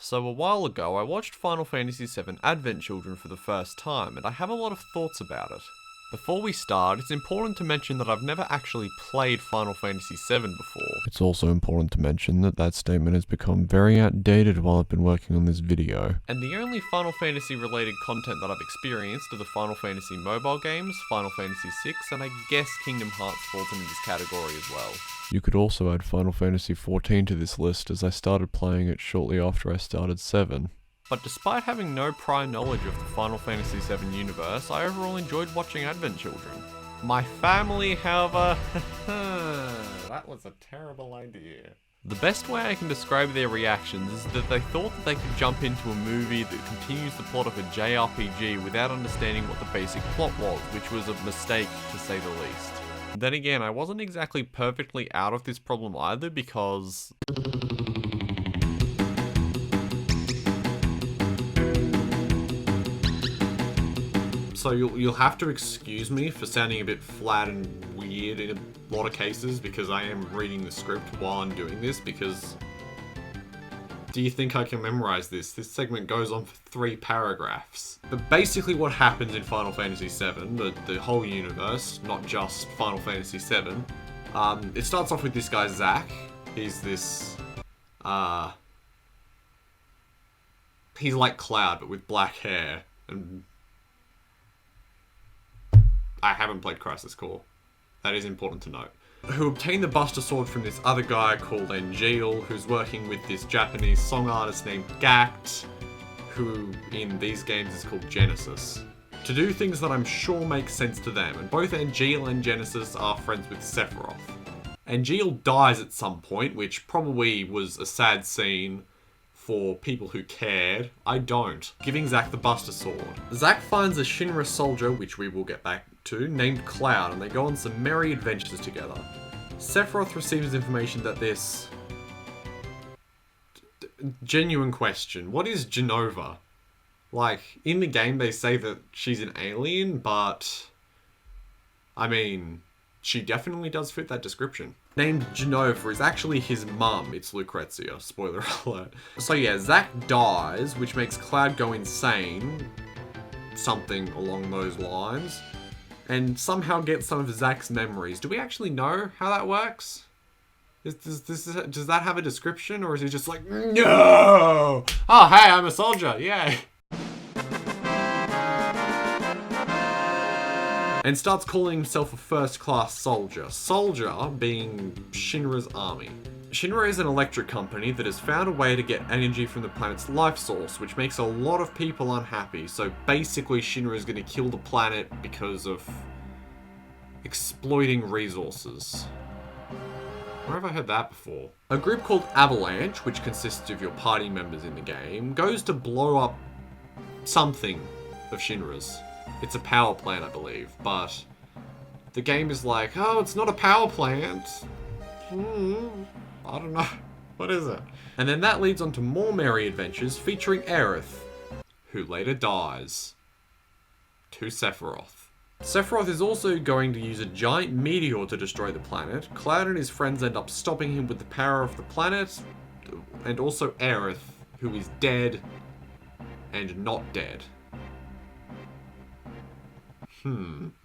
So a while ago, I watched Final Fantasy VII Advent Children for the first time, and I have a lot of thoughts about it. Before we start, it's important to mention that I've never actually played Final Fantasy VII before. It's also important to mention that that statement has become very outdated while I've been working on this video. And the only Final Fantasy related content that I've experienced are the Final Fantasy mobile games, Final Fantasy VI, and I guess Kingdom Hearts falls into this category as well. You could also add Final Fantasy XIV to this list, as I started playing it shortly after I started 7. But despite having no prior knowledge of the Final Fantasy VII universe, I overall enjoyed watching Advent Children. My family, however, that was a terrible idea. The best way I can describe their reactions is that they thought that they could jump into a movie that continues the plot of a JRPG without understanding what the basic plot was, which was a mistake to say the least. Then again, I wasn't exactly perfectly out of this problem either, because so you'll have to excuse me for sounding a bit flat and weird in a lot of cases, because I am reading the script while I'm doing this, because do you think I can memorize this? This segment goes on for 3 paragraphs. But basically what happens in Final Fantasy VII, the whole universe, not just Final Fantasy VII, it starts off with this guy, Zack. He's this, he's like Cloud, but with black hair, and I haven't played Crisis Core. That is important to note. Who obtained the Buster Sword from this other guy called Angeal, who's working with this Japanese song artist named Gact, who in these games is called Genesis, to do things that I'm sure make sense to them, and both Angeal and Genesis are friends with Sephiroth. Angeal dies at some point, which probably was a sad scene for people who cared. I don't. Giving Zack the Buster Sword. Zack finds a Shinra soldier, which we will get back to, named Cloud, and they go on some merry adventures together. Sephiroth receives information that this genuine question, what is Genova? Like, in the game they say that she's an alien, but I mean, she definitely does fit that description. Named Genova is actually his mum. It's Lucrezia. Spoiler alert. So yeah, Zack dies, which makes Cloud go insane. Something along those lines. And somehow get some of Zack's memories. Do we actually know how that works? Does that have a description? Or is he just like, no! Oh, hey, I'm a soldier. Yay. And starts calling himself a first-class soldier. Soldier being Shinra's army. Shinra is an electric company that has found a way to get energy from the planet's life source, which makes a lot of people unhappy. So basically Shinra is going to kill the planet because of exploiting resources. Where have I heard that before? A group called Avalanche, which consists of your party members in the game, goes to blow up something of Shinra's. It's a power plant, I believe, but the game is like, oh, it's not a power plant. I don't know. What is it? And then that leads on to more merry adventures featuring Aerith, who later dies to Sephiroth. Sephiroth is also going to use a giant meteor to destroy the planet. Cloud and his friends end up stopping him with the power of the planet, and also Aerith, who is dead and not dead.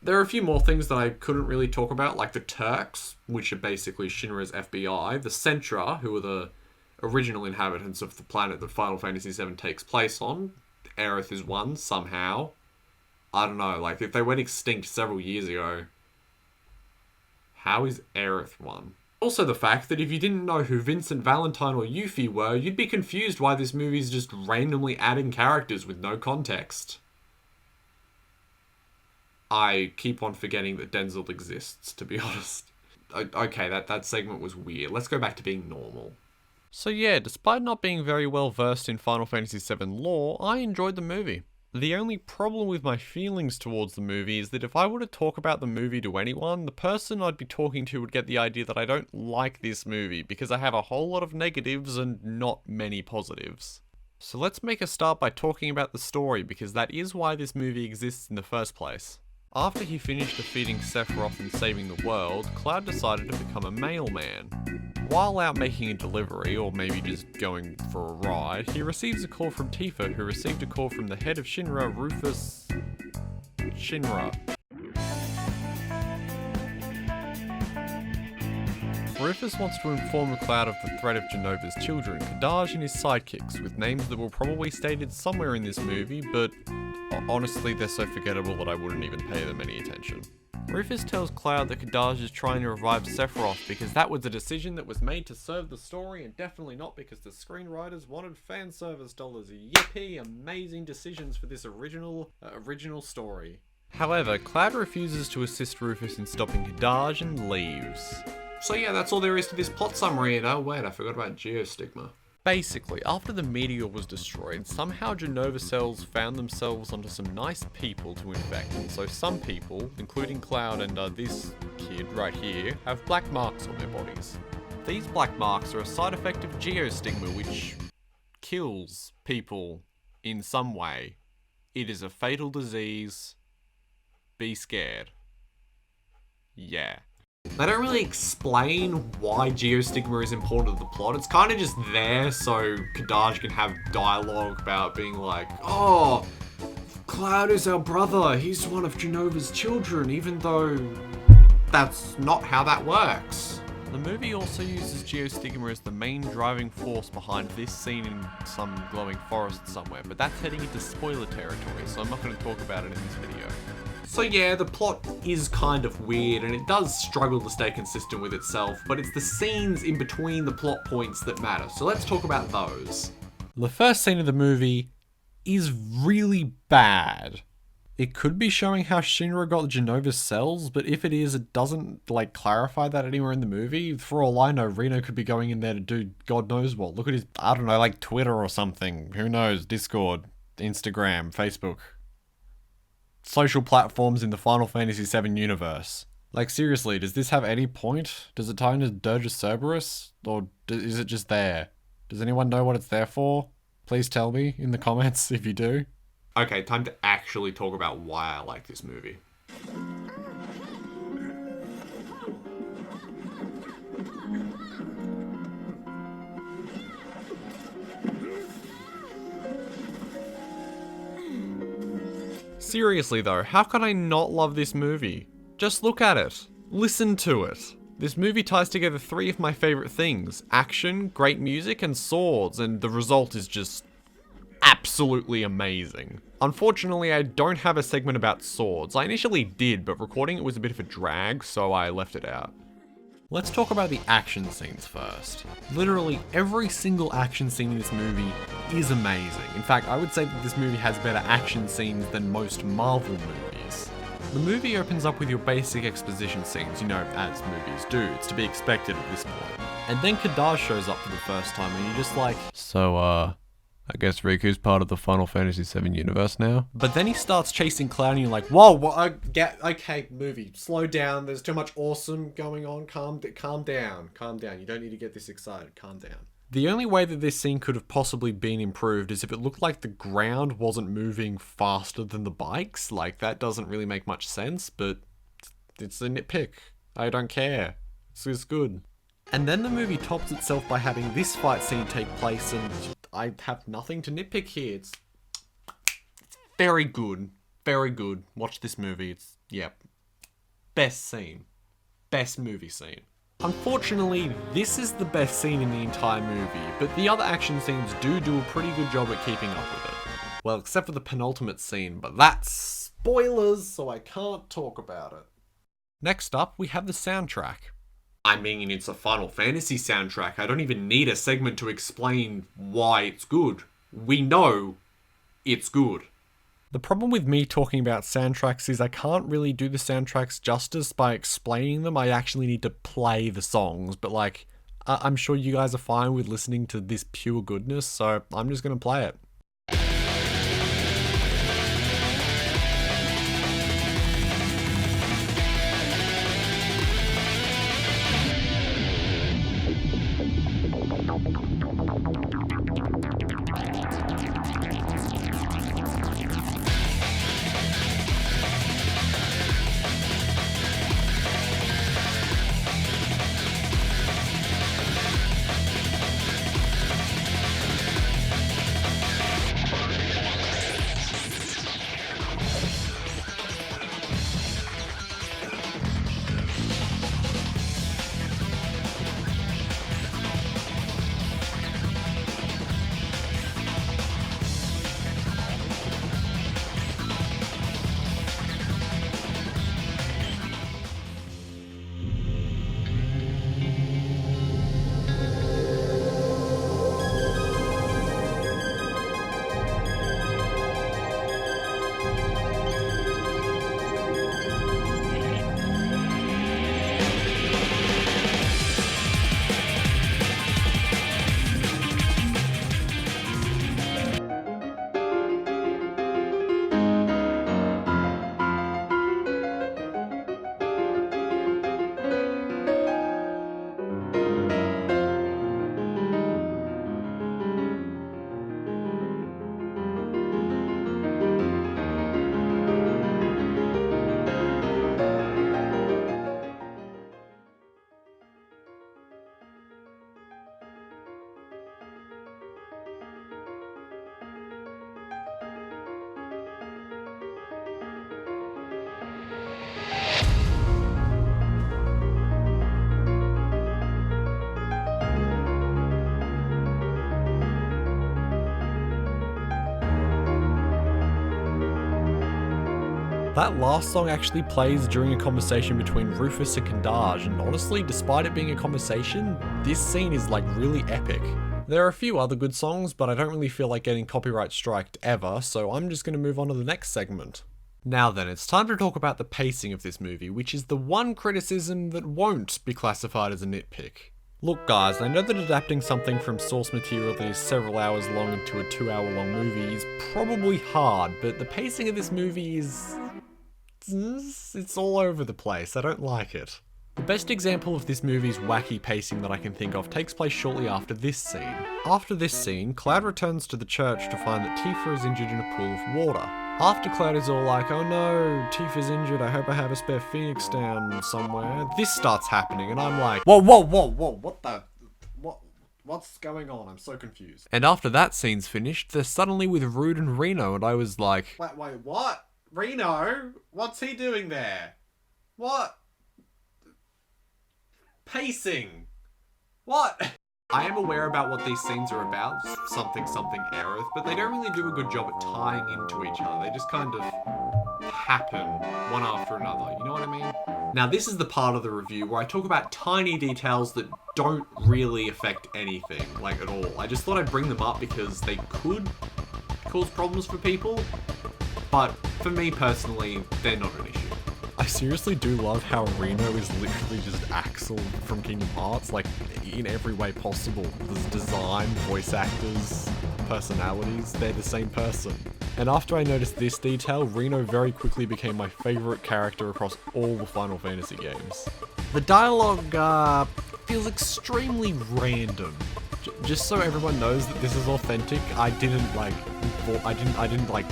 There are a few more things that I couldn't really talk about, like the Turks, which are basically Shinra's FBI, the Sentra, who are the original inhabitants of the planet that Final Fantasy VII takes place on. Aerith is one, somehow. I don't know, like, if they went extinct several years ago, how is Aerith one? Also the fact that if you didn't know who Vincent Valentine or Yuffie were, you'd be confused why this movie's just randomly adding characters with no context. I keep on forgetting that Denzel exists, to be honest. Okay, that segment was weird. Let's go back to being normal. So yeah, despite not being very well versed in Final Fantasy VII lore, I enjoyed the movie. The only problem with my feelings towards the movie is that if I were to talk about the movie to anyone, the person I'd be talking to would get the idea that I don't like this movie because I have a whole lot of negatives and not many positives. So let's make a start by talking about the story, because that is why this movie exists in the first place. After he finished defeating Sephiroth and saving the world, Cloud decided to become a mailman. While out making a delivery, or maybe just going for a ride, he receives a call from Tifa, who received a call from the head of Shinra, Rufus Shinra. Rufus wants to inform Cloud of the threat of Genova's children, Kadaj and his sidekicks, with names that were probably stated somewhere in this movie, but honestly they're so forgettable that I wouldn't even pay them any attention. Rufus tells Cloud that Kadaj is trying to revive Sephiroth because that was a decision that was made to serve the story and definitely not because the screenwriters wanted fan service dollars. Yippee, amazing decisions for this original story. However, Cloud refuses to assist Rufus in stopping Kadaj and leaves. So yeah, that's all there is to this plot summary. Oh wait, I forgot about Geostigma. Basically, after the meteor was destroyed, somehow Genova cells found themselves onto some nice people to infect. And so some people, including Cloud and this kid right here, have black marks on their bodies. These black marks are a side effect of Geostigma, which kills people in some way. It is a fatal disease. Be scared. Yeah. They don't really explain why Geostigma is important to the plot. It's kind of just there so Kadaj can have dialogue about being like, oh, Cloud is our brother. He's one of Genova's children, even though that's not how that works. The movie also uses Geostigma as the main driving force behind this scene in some glowing forest somewhere, but that's heading into spoiler territory, so I'm not going to talk about it in this video. So yeah, the plot is kind of weird and it does struggle to stay consistent with itself, but it's the scenes in between the plot points that matter. So let's talk about those. The first scene of the movie is really bad. It could be showing how Shinra got Genova's cells, but if it is, it doesn't clarify that anywhere in the movie. For all I know, Reno could be going in there to do God knows what. Look at his, I don't know, Twitter or something. Who knows? Discord, Instagram, Facebook. Social platforms in the Final Fantasy VII universe. Seriously, does this have any point? Does it tie into Dirge of Cerberus? Or is it just there? Does anyone know what it's there for? Please tell me in the comments if you do. Okay, time to actually talk about why I like this movie. Seriously though, how could I not love this movie? Just look at it. Listen to it. This movie ties together three of my favorite things: action, great music, and swords, and the result is just absolutely amazing. Unfortunately, I don't have a segment about swords. I initially did, but recording it was a bit of a drag, so I left it out. Let's talk about the action scenes first. Literally every single action scene in this movie is amazing. In fact, I would say that this movie has better action scenes than most Marvel movies. The movie opens up with your basic exposition scenes, as movies do. It's to be expected at this point. And then Kadaj shows up for the first time and you're just like, so, I guess Riku's part of the Final Fantasy VII universe now. But then he starts chasing Cloud and you're like, whoa, okay, movie, slow down. There's too much awesome going on. Calm down. You don't need to get this excited. Calm down. The only way that this scene could have possibly been improved is if it looked like the ground wasn't moving faster than the bikes. That doesn't really make much sense, but it's a nitpick. I don't care. It's good. And then the movie tops itself by having this fight scene take place, and I have nothing to nitpick here. It's very good. Very good. Watch this movie. Best scene. Best movie scene. Unfortunately, this is the best scene in the entire movie, but the other action scenes do a pretty good job at keeping up with it. Well, except for the penultimate scene, but that's spoilers, so I can't talk about it. Next up, we have the soundtrack. I mean, it's a Final Fantasy soundtrack. I don't even need a segment to explain why it's good. We know it's good. The problem with me talking about soundtracks is I can't really do the soundtracks justice by explaining them. I actually need to play the songs, but I'm sure you guys are fine with listening to this pure goodness, so I'm just going to play it. That last song actually plays during a conversation between Rufus and Kandaj, and honestly, despite it being a conversation, this scene is like really epic. There are a few other good songs, but I don't really feel like getting copyright striked ever, so I'm just going to move on to the next segment. Now then, it's time to talk about the pacing of this movie, which is the one criticism that won't be classified as a nitpick. Look guys, I know that adapting something from source material that is several hours long into a 2-hour-long movie is probably hard, but the pacing of this movie it's all over the place. I don't like it. The best example of this movie's wacky pacing that I can think of takes place shortly after this scene. After this scene, Cloud returns to the church to find that Tifa is injured in a pool of water. After Cloud is all like, oh no, Tifa's injured, I hope I have a spare Phoenix down somewhere, this starts happening and I'm like, whoa, what's going on? I'm so confused. And after that scene's finished, they're suddenly with Rude and Reno and I was like, wait, what? Reno? What's he doing there? What? Pacing. What? I am aware about what these scenes are about, something Aerith, but they don't really do a good job at tying into each other. They just kind of happen one after another, you know what I mean? Now this is the part of the review where I talk about tiny details that don't really affect anything, like at all. I just thought I'd bring them up because they could cause problems for people, but for me personally, they're not an issue. I seriously do love how Reno is literally just Axel from Kingdom Hearts, like, in every way possible. There's design, voice actors, personalities, they're the same person. And after I noticed this detail, Reno very quickly became my favourite character across all the Final Fantasy games. The dialogue, feels extremely random. Just so everyone knows that this is authentic, I didn't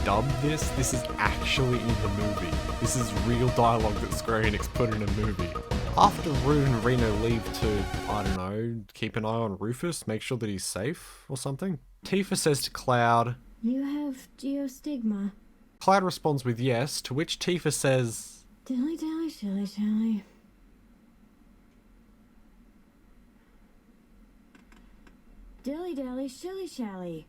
dub this. This is actually in the movie. This is real dialogue that Square Enix put in a movie. After Rude and Reno leave to, I don't know, keep an eye on Rufus, make sure that he's safe or something, Tifa says to Cloud, "You have geostigma." Cloud responds with yes, to which Tifa says, "Dilly dally shilly shally." Dilly dally shilly shally.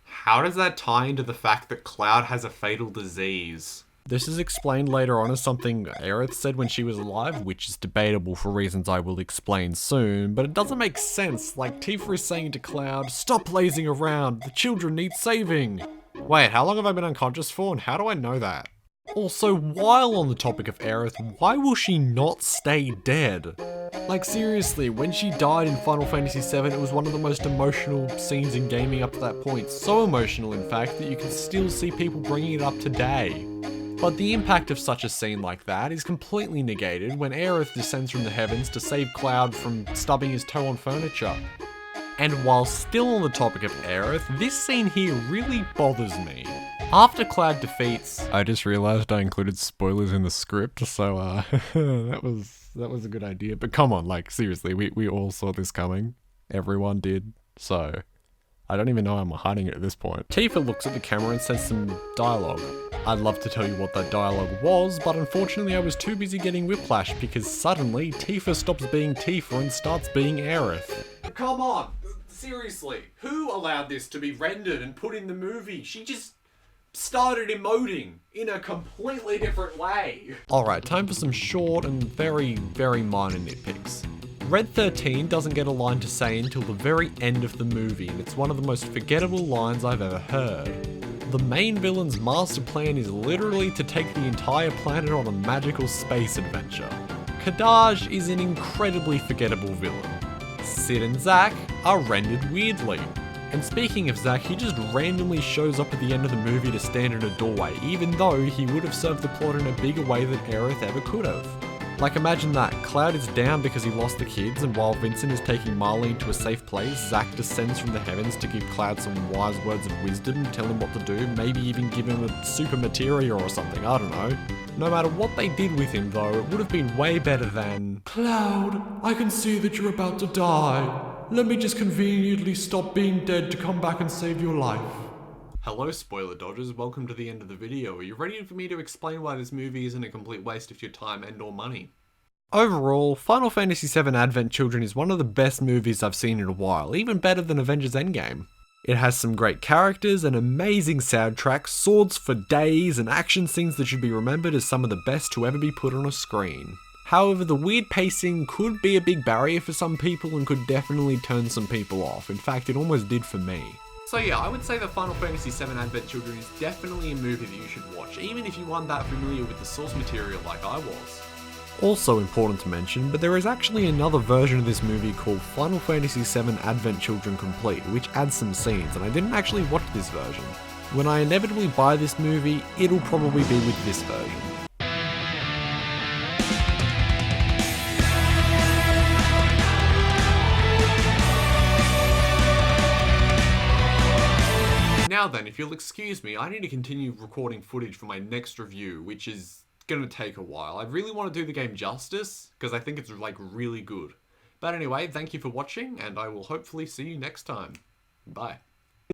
How does that tie into the fact that Cloud has a fatal disease? This is explained later on as something Aerith said when she was alive, which is debatable for reasons I will explain soon, but it doesn't make sense. Like, Tifa is saying to Cloud, stop lazing around, the children need saving. Wait, how long have I been unconscious for, and how do I know that? Also, while on the topic of Aerith, why will she not stay dead? Like, seriously, when she died in Final Fantasy VII, it was one of the most emotional scenes in gaming up to that point. So emotional, in fact, that you can still see people bringing it up today. But the impact of such a scene like that is completely negated when Aerith descends from the heavens to save Cloud from stubbing his toe on furniture. And while still on the topic of Aerith, this scene here really bothers me. After Cloud defeats... I just realised I included spoilers in the script, so that was a good idea. But come on, like, seriously, we all saw this coming. Everyone did, so... I don't even know how I'm hiding it at this point. Tifa looks at the camera and says some dialogue. I'd love to tell you what that dialogue was, but unfortunately I was too busy getting whiplash because suddenly Tifa stops being Tifa and starts being Aerith. Come on, seriously, who allowed this to be rendered and put in the movie? She just started emoting in a completely different way. Alright, time for some short and very, very minor nitpicks. Red 13 doesn't get a line to say until the very end of the movie, and it's one of the most forgettable lines I've ever heard. The main villain's master plan is literally to take the entire planet on a magical space adventure. Kadaj is an incredibly forgettable villain. Sid and Zack are rendered weirdly. And speaking of Zack, he just randomly shows up at the end of the movie to stand in a doorway, even though he would have served the plot in a bigger way than Aerith ever could have. Like, imagine that. Cloud is down because he lost the kids, and while Vincent is taking Marlene to a safe place, Zack descends from the heavens to give Cloud some wise words of wisdom, tell him what to do, maybe even give him a super materia or something, I don't know. No matter what they did with him though, it would have been way better than, Cloud, I can see that you're about to die. Let me just conveniently stop being dead to come back and save your life. Hello spoiler dodgers, welcome to the end of the video. Are you ready for me to explain why this movie isn't a complete waste of your time and or money? Overall, Final Fantasy VII Advent Children is one of the best movies I've seen in a while, even better than Avengers Endgame. It has some great characters, an amazing soundtrack, swords for days, and action scenes that should be remembered as some of the best to ever be put on a screen. However, the weird pacing could be a big barrier for some people and could definitely turn some people off. In fact, it almost did for me. So yeah, I would say that Final Fantasy VII Advent Children is definitely a movie that you should watch, even if you aren't that familiar with the source material like I was. Also important to mention, but there is actually another version of this movie called Final Fantasy VII Advent Children Complete, which adds some scenes, and I didn't actually watch this version. When I inevitably buy this movie, it'll probably be with this version. Now then, if you'll excuse me, I need to continue recording footage for my next review, which is gonna take a while. I really want to do the game justice, because I think it's like really good. But anyway, thank you for watching, and I will hopefully see you next time. Bye.